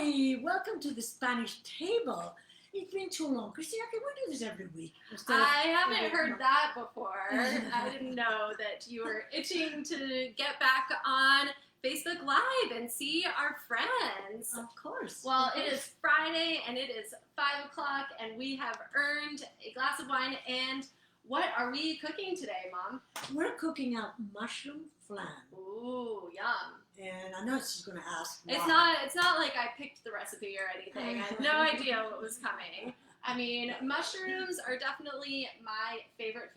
Hi, welcome to the Spanish table. It's been too long. Christina, can we do this every week? I haven't heard that before. I didn't know that you were itching to get back on Facebook Live and see our friends. Of course. Well, it is Friday and it is 5 o'clock and we have earned a glass of wine. And what are we cooking today, Mom? We're cooking up mushroom flan. Ooh, yum. And I know she's going to ask why. It's not like I picked the recipe or anything. I had no idea what was coming. I mean, mushrooms are definitely my favorite.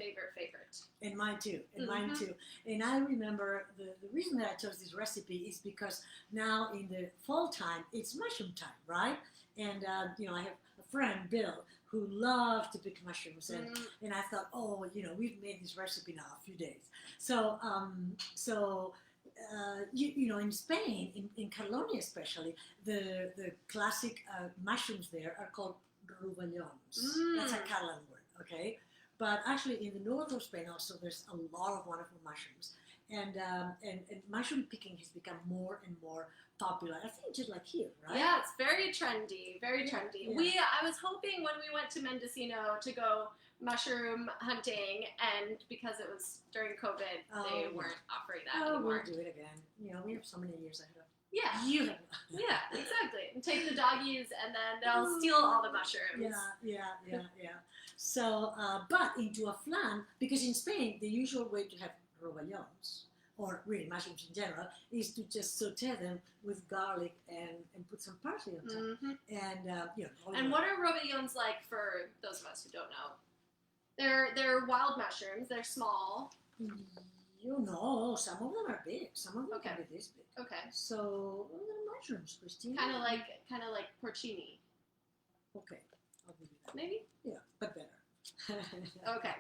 And mine too. And I remember the reason that I chose this recipe is because now in the fall time, it's mushroom time, right? And, I have a friend, Bill, who loves to pick mushrooms. And I thought, we've made this recipe now a few days. So, in Spain, in Catalonia especially, the classic mushrooms there are called rovellons. That's a Catalan word, okay? But actually in the north of Spain also there's a lot of wonderful mushrooms. And mushroom picking has become more and more popular. I think just like here, right? Yeah, it's very trendy, Yeah. I was hoping when we went to Mendocino to go mushroom hunting, and because it was during COVID, they weren't offering that anymore. We'll do it again. We have so many years ahead of Yeah. you. Yeah, exactly. And take the doggies, and then they'll steal all the mushrooms. Yeah. So, but into a flan, because in Spain, the usual way to have rovellons, or really mushrooms in general, is to just saute them with garlic and put some parsley on top. And what are rovellons like for those of us who don't know? They're wild mushrooms. They're small. Some of them are big. Some of them can be this big. Okay. So, they're mushrooms, Christine. Kind of like porcini. Okay, I'll give you that. Maybe? Yeah, but better. Okay.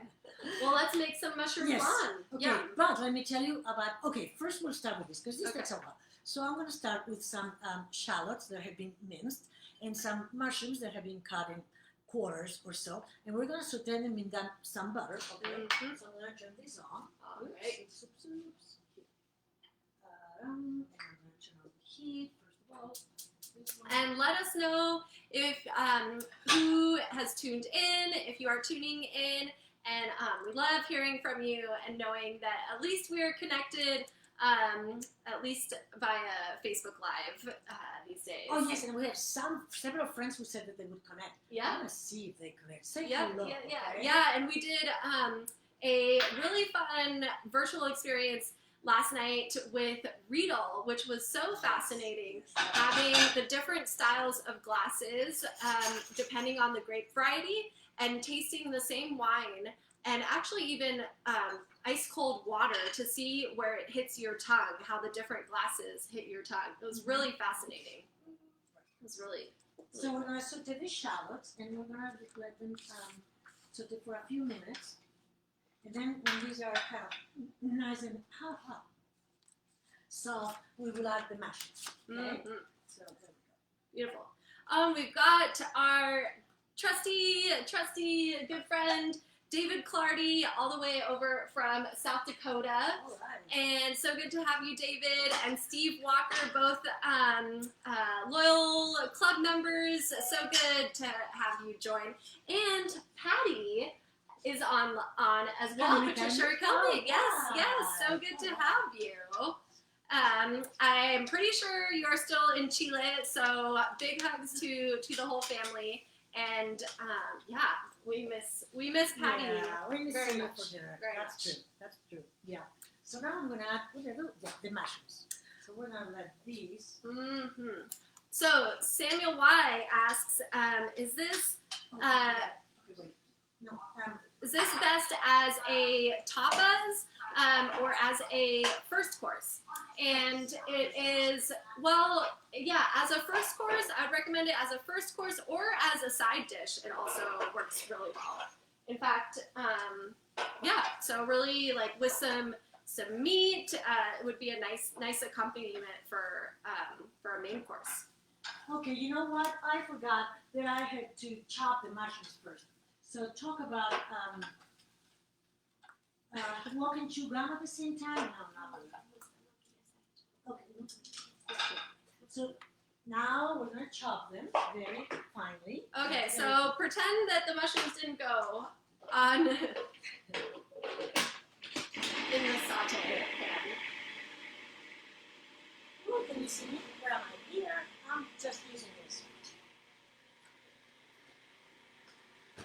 Well, let's make some mushroom flan. Okay, Yum. but let me tell you about, first we'll start with this, because this takes a while. So I'm going to start with some shallots that have been minced, and some mushrooms that have been cut in quarters or so, and we're going to saute them in some butter, okay? So I'm going to turn this on. All right. Oops. And I'm going to turn on the heat, first of all. And let us know if who has tuned in, if you are tuning in, and we love hearing from you and knowing that at least we are connected, at least via Facebook Live these days. Oh yes, and we have several friends who said that they would connect. Yeah. I want to see if they connect. Say hello. Yeah, and we did a really fun virtual experience last night with Riedel, which was so fascinating, having the different styles of glasses depending on the grape variety, and tasting the same wine, and actually even ice cold water to see where it hits your tongue, how the different glasses hit your tongue. It was really fascinating. It was really So we're going to saute the shallots, and we're going to let them saute for a few minutes. And then when these are kind of nice and hot, so we will add the mushrooms. Okay? So there we go. beautiful. We've got our trusty good friend David Clardy, all the way over from South Dakota. All right. And so good to have you, David, and Steve Walker, both loyal club members. So good to have you join. And Patty is on as well. Patricia Kelly. Yes. So good to have you. I'm pretty sure you're still in Chile, so big hugs to the whole family. And we miss Patty. Yeah, we miss very you much. for dinner. Very That's much. true. That's true. Yeah. So now I'm going to add the mushrooms. So we're going to let these. So Samuel Y asks, is this is this best as a tapas or as a first course? And it is, as a first course, I'd recommend it as a first course or as a side dish. It also works really well. In fact, so really like with some meat, it would be a nice accompaniment for a main course. Okay, you know what? I forgot that I had to chop the mushrooms first. So talk about walk and chew gum at the same time? No, not really. Okay. So Now we're gonna chop them very finely. Okay, so pretend that the mushrooms didn't go on in the saute pan. Ooh, can you see me? Where am I? Here. I'm just using this.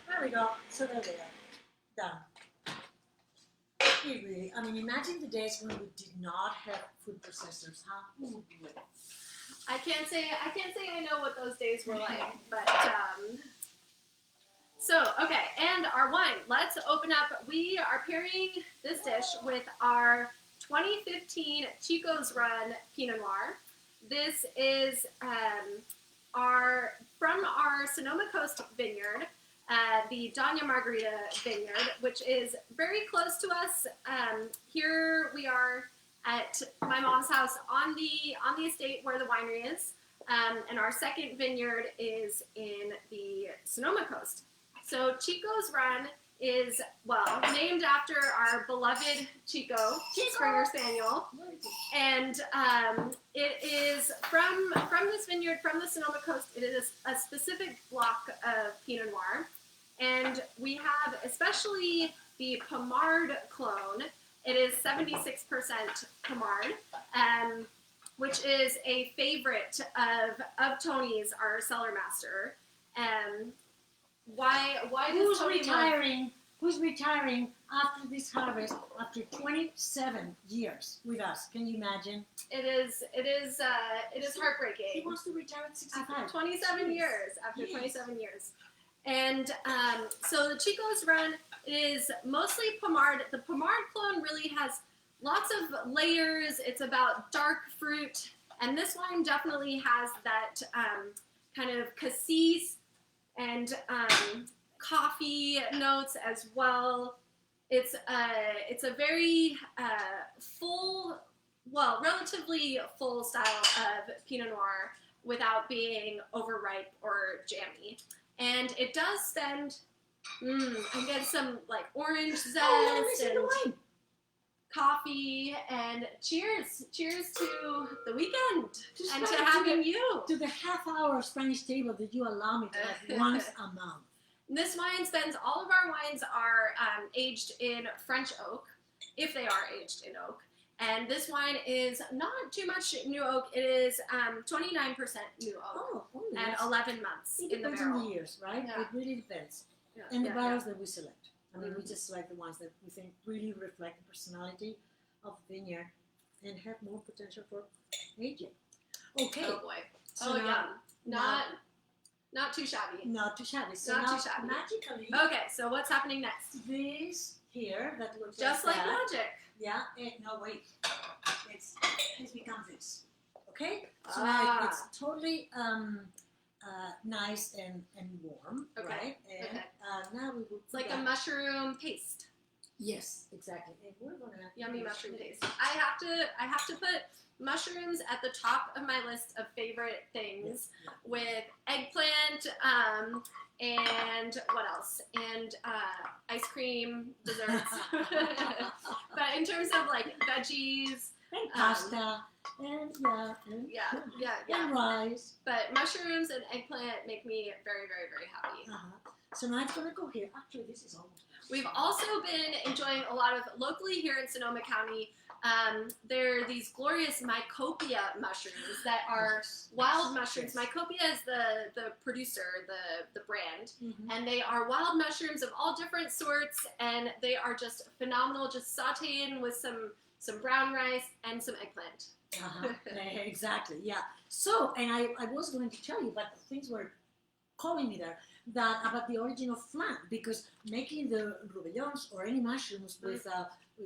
There we go. So there we are. Done. Really, I mean, imagine the days when we did not have food processors, huh? Ooh, boy. I can't say I know what those days were like, but so okay, and our wine. Let's open up. We are pairing this dish with our 2015 Chico's Run Pinot Noir. This is from our Sonoma Coast vineyard, the Doña Margarita vineyard, which is very close to us. Here we are at my mom's house on the estate where the winery is, and our second vineyard is in the Sonoma Coast. So Chico's Run is, well, named after our beloved Chico, Springer Spaniel, and it is from this vineyard, from the Sonoma Coast. It is a specific block of Pinot Noir, and we have especially the Pommard clone. It is 76% Pommard, which is a favorite of Tony's, our cellar master. Why does Tony retiring? Who's retiring after this harvest after 27 years with us? Can you imagine? It is heartbreaking. He wants to retire at 65. After 27 years. After Yes. 27 years. And so the Chico's Run is mostly Pommard. The Pommard clone really has lots of layers. It's about dark fruit. And this wine definitely has that kind of cassis and coffee notes as well. It's a very full, well, relatively full style of Pinot Noir without being overripe or jammy. And it does spend, I get some like orange zest and coffee, and cheers to the weekend and to having you. To the half-hour Spanish table that you allow me to have once a month. This wine spends, all of our wines are aged in French oak, if they are aged in oak. And this wine is not too much new oak. It is 29% new oak and 11 months It in the depends barrel. on the years, right? Yeah. It really depends. Yeah, And the yeah, barrels that we select. I mean, we Mhm. just select the ones that we think really reflect the personality of the vineyard and have more potential for aging. Okay. Oh boy. So Oh now- yeah. Not too shabby. Not too shabby. So Not now, too shabby. magically, Okay, so what's happening next? this here that looks Just like that, magic. yeah. No, wait. It's become this. Okay. So now it's totally nice and warm, Okay, right? And okay. now we will. It's like a mushroom paste. Yes, exactly. And we're gonna Yummy mushroom paste. I have to put mushrooms at the top of my list of favorite things, Yeah. with eggplant, and what else? And ice cream, desserts. But in terms of like veggies, and pasta and yeah. and rice. But mushrooms and eggplant make me very, very, very happy. So now it's gonna go here. Actually, this is almost. We've also been enjoying a lot of, locally here in Sonoma County, there are these glorious Mycopia mushrooms that are wild mushrooms. Yes. Mycopia is the producer, the brand, Mhm. and they are wild mushrooms of all different sorts, and they are just phenomenal, just sauteing with some brown rice and some eggplant. Exactly. Yeah. So, and I was going to tell you, but things were calling me there, that about the origin of flan, because making the rouvelons or any mushrooms with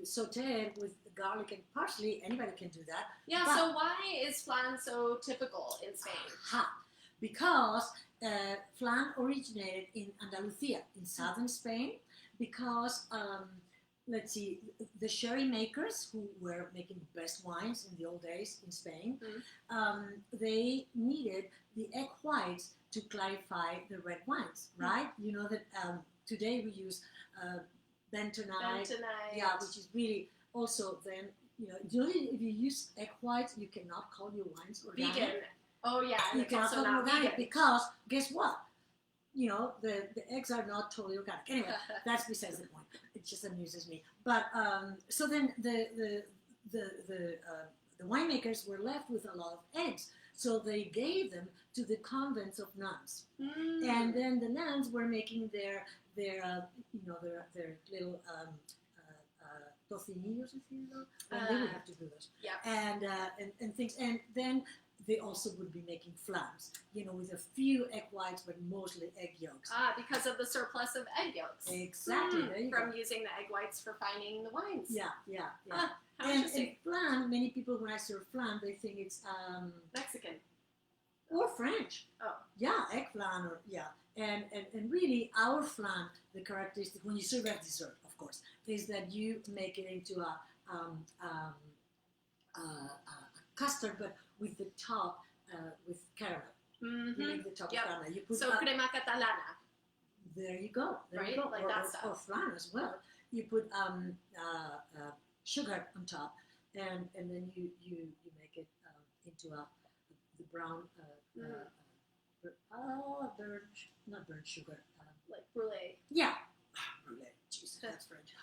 sauteed with garlic and parsley, anybody can do that. Yeah, But- so why is flan so typical in Spain? Because flan originated in Andalusia, in southern Spain, because let's see, the sherry makers who were making the best wines in the old days in Spain, they needed the egg whites to clarify the red wines, right? You know that today we use bentonite, yeah, which is really also then, you know, if you use egg whites, you cannot call your wines organic. Vegan. Oh yeah, and You it's cannot also call not them organic vegan. because guess what? You know, the eggs are not totally organic. Anyway, that's besides the point. It just amuses me. But so then the winemakers were left with a lot of eggs, so they gave them to the convents of nuns, and then the nuns were making their little tocinillos, if you know, and they would have to do those, and things, and then they also would be making flans, with a few egg whites, but mostly egg yolks. Because of the surplus of egg yolks. Exactly. There you from go. using the egg whites for fining the wines. Yeah. How And interesting. flan, many people when I serve flan, they think it's Mexican. or French. Oh. Yeah, egg flan or and really our flan, the characteristic when you serve as dessert, of course, is that you make it into a custard, but with the top with caramel. You make the top with caramel. You put crema catalana. There you go. Right? You go. Like or, that or, stuff. or flan as well. You put sugar on top, and then you make it into the brown not burnt sugar. Like brulee. Yeah. Brulee. Jesus, that's French.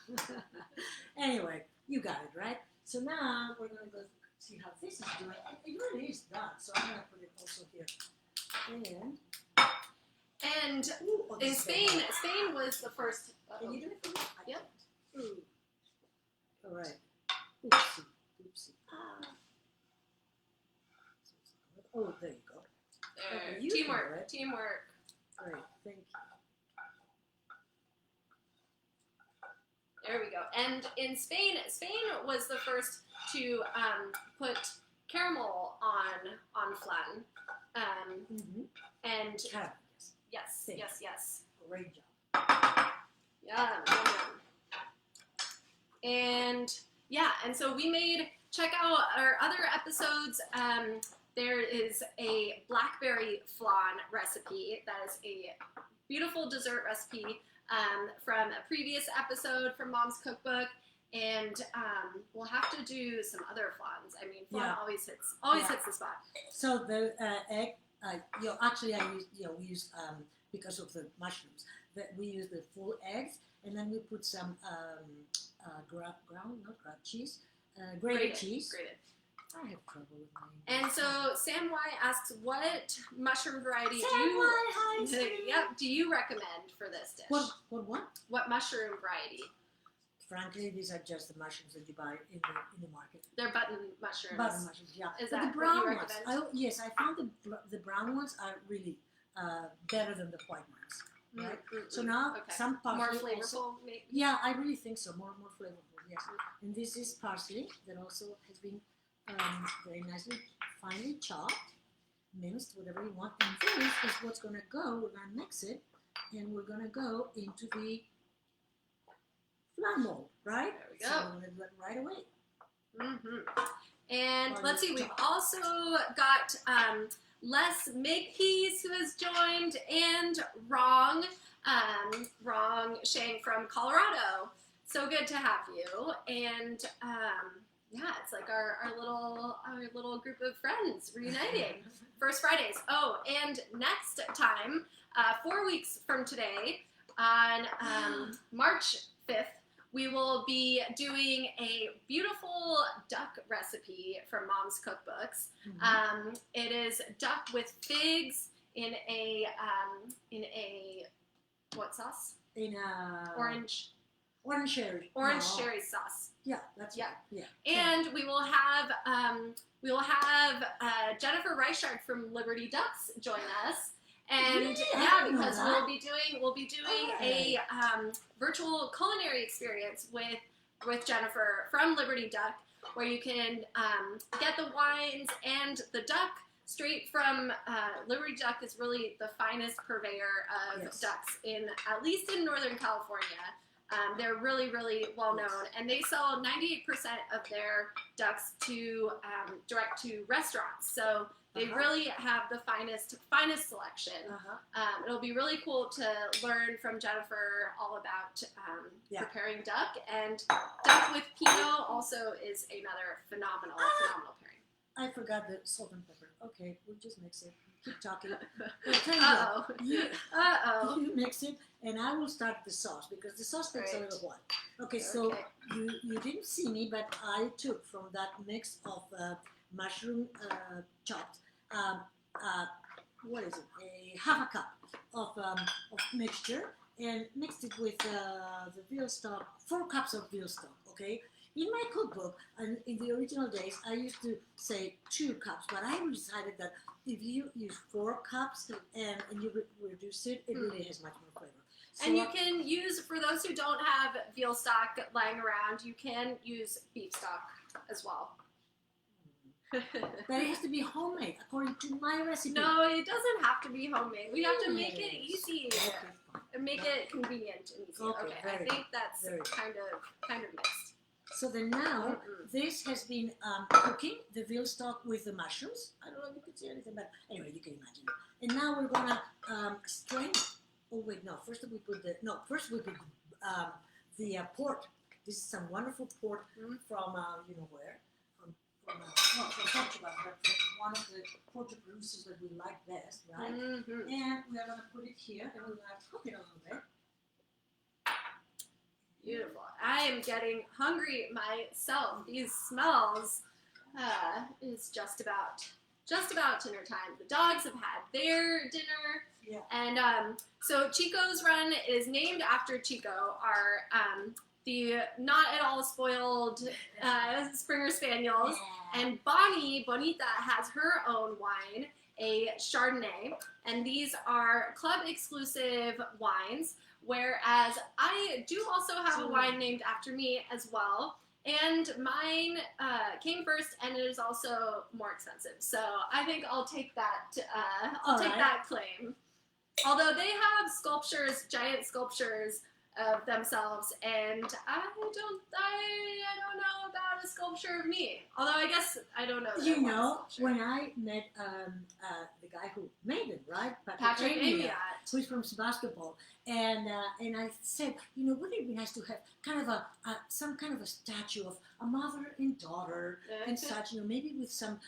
Anyway, you got it, right? So now we're going to go see how this is doing. It really is done, so I'm going to put it also here. And Ooh, in Spain was the first. Can you do it for me? Yep. Ooh. All right. Oopsie. Oh, there you go. Okay, you can do it. Teamwork. Great, thank you. There we go. And in Spain was the first to put caramel on flan. And Caramel, yes. Great job. Yum. And so check out our other episodes. There is a blackberry flan recipe that is a beautiful dessert recipe from a previous episode from Mom's Cookbook, and we'll have to do some other flans. I mean, flan always hits the spot. So the egg, actually we use because of the mushrooms, that we use the full eggs, and then we put some grated cheese. Grated. I have trouble with mine. And so Sam Y asks, what mushroom variety do you recommend for this dish? What mushroom variety? Frankly, these are just the mushrooms that you buy in the market. They're button mushrooms. Button mushrooms, yeah. Is but that the brown what you ones? recommend? Yes, I found the brown ones are really better than the white ones. Right. So now some parsley. More flavorful, also, maybe. Yeah, I really think so. More flavorful. Yes. And this is parsley that also has been very nicely, finely chopped, minced, whatever you want. And this is what's going to go. We're going to mix it, and we're going to go into the flan mold, right? There we go. So we're going to do it right away. And let's see, we've also got Les Makepeace who has joined, and Wrong Shang from Colorado. So good to have you. And it's like our little group of friends reuniting. First Fridays. Oh, and next time, 4 weeks from today, on March 5th, we will be doing a beautiful duck recipe from Mom's Cookbooks. It is duck with figs in a what sauce? In a Orange sherry. sherry sauce. Yeah, that's right. Yeah. And we will have Jennifer Reichard from Liberty Ducks join us. And because we'll be doing a virtual culinary experience with Jennifer from Liberty Duck, where you can get the wines and the duck straight from Liberty Duck is really the finest purveyor of ducks at least in Northern California. They're really, really well known, and they sell 98% of their ducks to direct to restaurants. So they really have the finest selection. It'll be really cool to learn from Jennifer all about preparing duck, and duck with Pinot also is another phenomenal pairing. I forgot the salt and pepper. Okay, we'll just mix it. Keep talking. I'll tell you what, you mix it, and I will start the sauce because the sauce takes a little while. Okay, so you didn't see me, but I took from that mix of mushroom chopped, what is it? A half a cup of mixture, and mixed it with the veal stock. 4 cups of veal stock. Okay. In my cookbook, and in the original days, I used to say 2 cups, but I decided that if you use 4 cups and you reduce it, it really has much more flavor. So and you can use, for those who don't have veal stock lying around, you can use beef stock as well. But it has to be homemade, according to my recipe. No, it doesn't have to be homemade. We have to make it easy and make it convenient and easy. Okay, I think that's kind of mixed. So then now, this has been cooking, the veal stock with the mushrooms. I don't know if you can see anything, but anyway, you can imagine it. And now we're gonna strain it. Oh wait, no, first we put the port. This is some wonderful port from, you know where? From Portugal, but from one of the pork producers that we like best, right? And we are gonna put it here, and we're gonna cook it a little bit. Beautiful. I am getting hungry myself. These smells is just about dinner time. The dogs have had their dinner, and so Chico's Run is named after Chico, our the not at all spoiled Springer Spaniels, and Bonita has her own wine, a Chardonnay, and these are club exclusive wines. Whereas I do also have a wine named after me as well, and mine came first, and it is also more expensive. So I think I'll take that. I'll take that claim. Although they have sculptures, giant sculptures of themselves, and I don't know about a sculpture of me. Although I guess I don't know. You know, when I met the guy who made it, right, Patrick Amiot, who's from basketball, and I said, you know, wouldn't it be nice to have kind of some kind of a statue of a mother and daughter and such, you know, maybe with some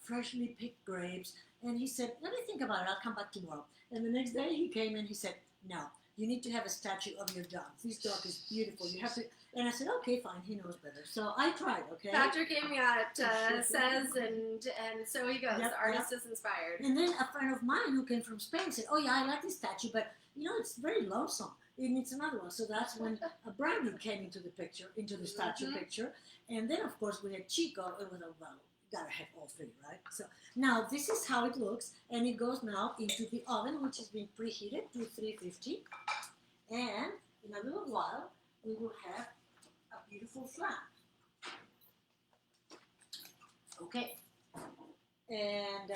freshly picked grapes. And he said, let me think about it. I'll come back tomorrow. And the next day he came and he said, no. You need to have a statue of your dog. This dog is beautiful. You have to. And I said, okay, fine. He knows better. So I tried. Okay. Patrick Amiot says, and so he goes. The artist is inspired. And then a friend of mine who came from Spain said, oh yeah, I like this statue, but you know it's very lonesome. It needs another one. So that's when Brandy came into the picture, into the statue picture. And then of course we had Chico. It was gotta have all 3, right? So now this is how it looks, and it goes now into the oven, which has been preheated to 350. And in a little while, we will have a beautiful flan. Okay. And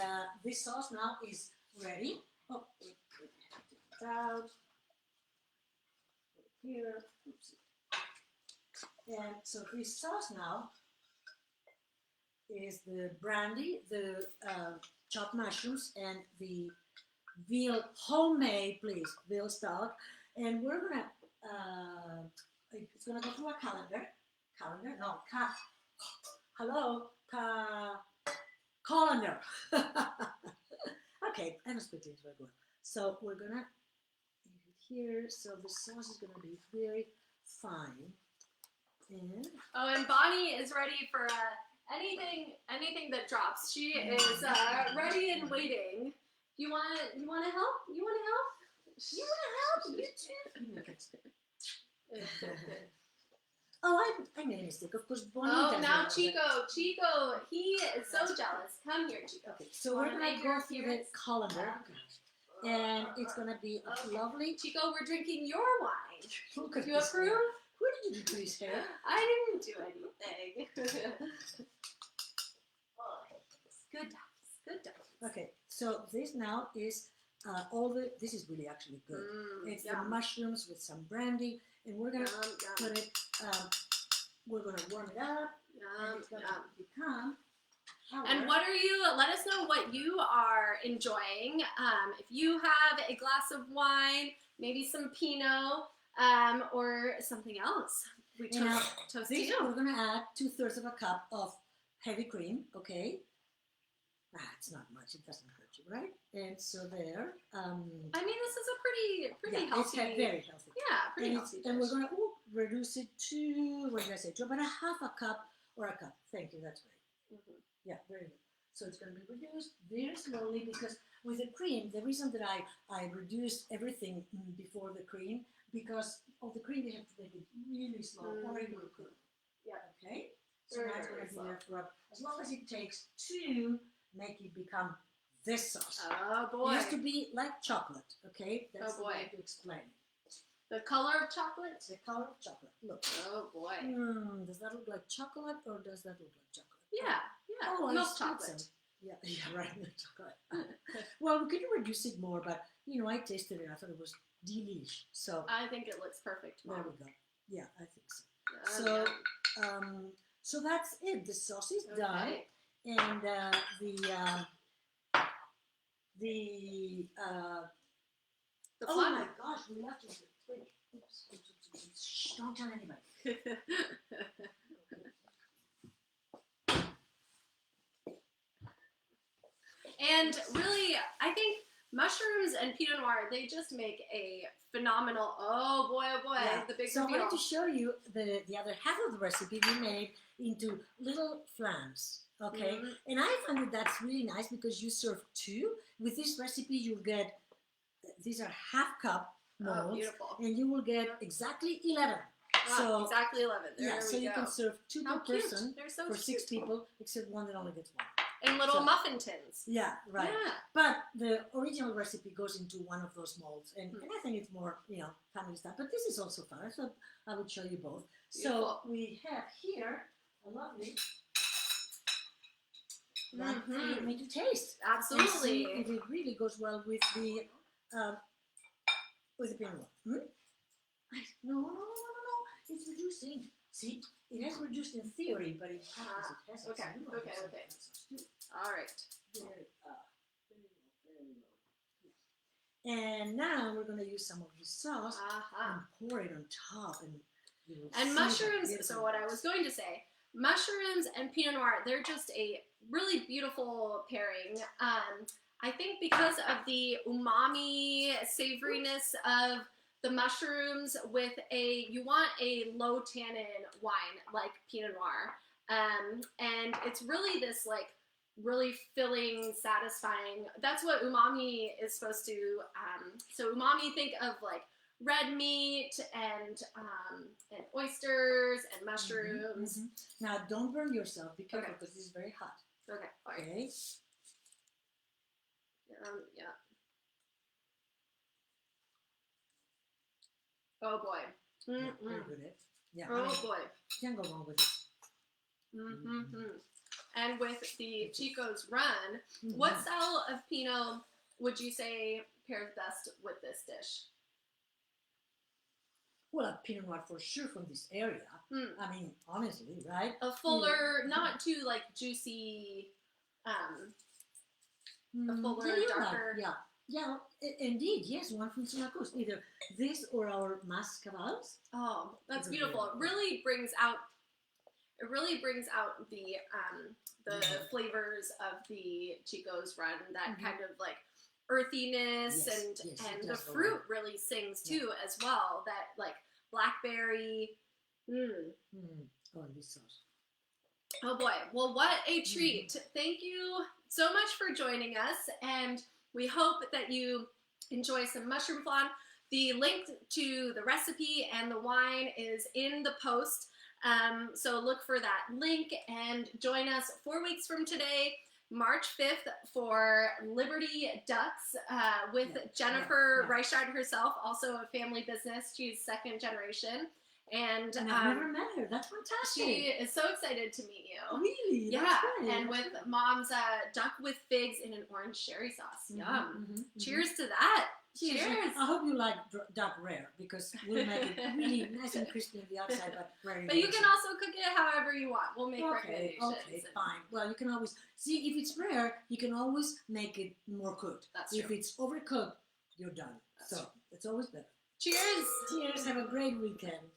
this sauce now is ready. Oh, wait, take it out. Put it here. Oops. And so this sauce now is the brandy, the chopped mushrooms, and the veal, homemade, please, veal stock. And we're gonna, it's gonna go through a colander. Okay, I don't speak English very well. So we're gonna leave it here. So the sauce is gonna be very fine. And Bonnie is ready for anything that drops. She is ready and waiting. You want to help? You want to help? You want to help? You too. Oh, I made a mistake. Of course, Bonita. Oh, now Chico, he is so jealous. Come here, Chico. Okay, so we're gonna go through the colander, and it's gonna be a lovely. Chico, we're drinking your wine. Look at you approve? Hair. Who did you do his hair? I didn't do anything. Good times. Good times. Okay, so this now is this is really actually good. It's the mushrooms with some brandy, and we're gonna put it, we're gonna warm it up, and it's gonna become. And what are you, let us know what you are enjoying. If you have a glass of wine, maybe some Pinot, or something else. We toast this, you. We're gonna add 2/3 of a cup of heavy cream, okay? It's not much. It doesn't hurt you, right? And so there. I mean, this is a pretty yeah, healthy. it's very healthy. Yeah, pretty And, healthy. and we're gonna reduce it to, what did I say? To about a half a cup or a cup. Thank you. That's right. Mm-hmm. Yeah, very good. So it's gonna be reduced very slowly because with the cream, the reason that I reduced everything before the cream, because of the cream you have to make it really slow or it will cook. Yeah. Okay. So Very, now it's very gonna be slow. there for as long as it takes to make it become this sauce. Oh boy. It has to be like chocolate. Okay. That's Oh, boy. the way to explain it. The color of chocolate? The color of chocolate. Look. Oh boy. Does that look like chocolate or does that look like chocolate? Yeah, yeah. Oh, milk I spilled chocolate. some. Yeah, yeah, right, milk chocolate. Well, we could reduce it more, but I tasted it. I thought it was delish. So I think it looks perfect. there Mom. we go. Yeah, I think so. Oh, So, yeah. so that's it. The sauce is Okay. done, and The oh flan. my gosh, we left it. Wait, oops, shh, don't tell anybody. And really, I think mushrooms and Pinot Noir, they just make a phenomenal, oh boy, Yeah. the big So I reveal. wanted to show you the other half of the recipe we made into little flans. Okay, Mhm. and I find that that's really nice because you serve two. With this recipe, you'll get these are half cup Oh, molds, beautiful. and you will get exactly 11. Ah, So exactly 11. There yeah, we so you go. can serve two How per cute. person They're so for cute. 6 people, except one that only gets one. And little So- muffin tins. Yeah, right. Yeah. But the original recipe goes into one of those molds, and, Hmm. and I think it's more, family stuff. But this is also fun, so I would show you both. Beautiful. So we have here a lovely that for Mhm. me to taste. And see Absolutely. if it really goes well with the Pinot Noir. No. It's reducing. See, it has reduced in theory, but in practice it hasn't. okay, So you want okay, to okay. do it. All right. Very low. And now we're going to use some of the sauce Aha. and pour it on top. And you will see And how mushrooms, beautiful so what it I is. was going to say, mushrooms and Pinot Noir, they're just a really beautiful pairing. I think because of the umami savoriness of the mushrooms with you want a low tannin wine like Pinot Noir. And it's really this like really filling, satisfying, that's what umami is supposed to, so umami, think of like red meat and oysters and mushrooms. Now, don't burn yourself. Be careful Okay. because this is very hot. Okay, fine. Okay. Yeah. Oh boy. Yeah, Mm-mm. very good. Yeah. Oh boy. Can't go wrong with this. Mm-hmm. And with the Chico's run, Mhm. what style of Pinot would you say pairs best with this dish? Well, a Pinot Noir for sure from this area. Hmm. I mean, honestly, right? A fuller, not too like juicy, a fuller, Yeah, you're right. darker. Yeah, indeed, yes, one from Santa Cruz. Either this or our mascabals. Oh, that's It's a beautiful. It beautiful. really brings out. It really brings out the Mhm. flavors of the Chico's run. That Mhm. kind of like earthiness Yes, and yes, it and the does go fruit well. really sings too as well. That like blackberry. Oh, and this sauce. Oh boy. Well, what a treat. Thank you so much for joining us, and we hope that you enjoy some mushroom flan. The link to the recipe and the wine is in the post, so look for that link and join us 4 weeks from today, March 5th, for Liberty Ducks with Yeah, Jennifer yeah. Reichard herself, also a family business. She's second generation. And And I've never met her. That's fantastic. she is so excited to meet you. Really? Yeah, That's great. and That's with great. Mom's duck with figs in an orange sherry sauce. Mhm, Yum. mhm, mhm. Cheers to that. Cheers. Cheers. I hope you like duck rare because we'll make it really nice and crispy on the outside, but very But you nice. can also cook it however you want. We'll make Okay, recommendations. okay, and- fine. Well, you can always see if it's rare. You can always make it more cooked. That's If true. it's overcooked, you're done. That's So true. it's always better. Cheers. Cheers. Have a great weekend.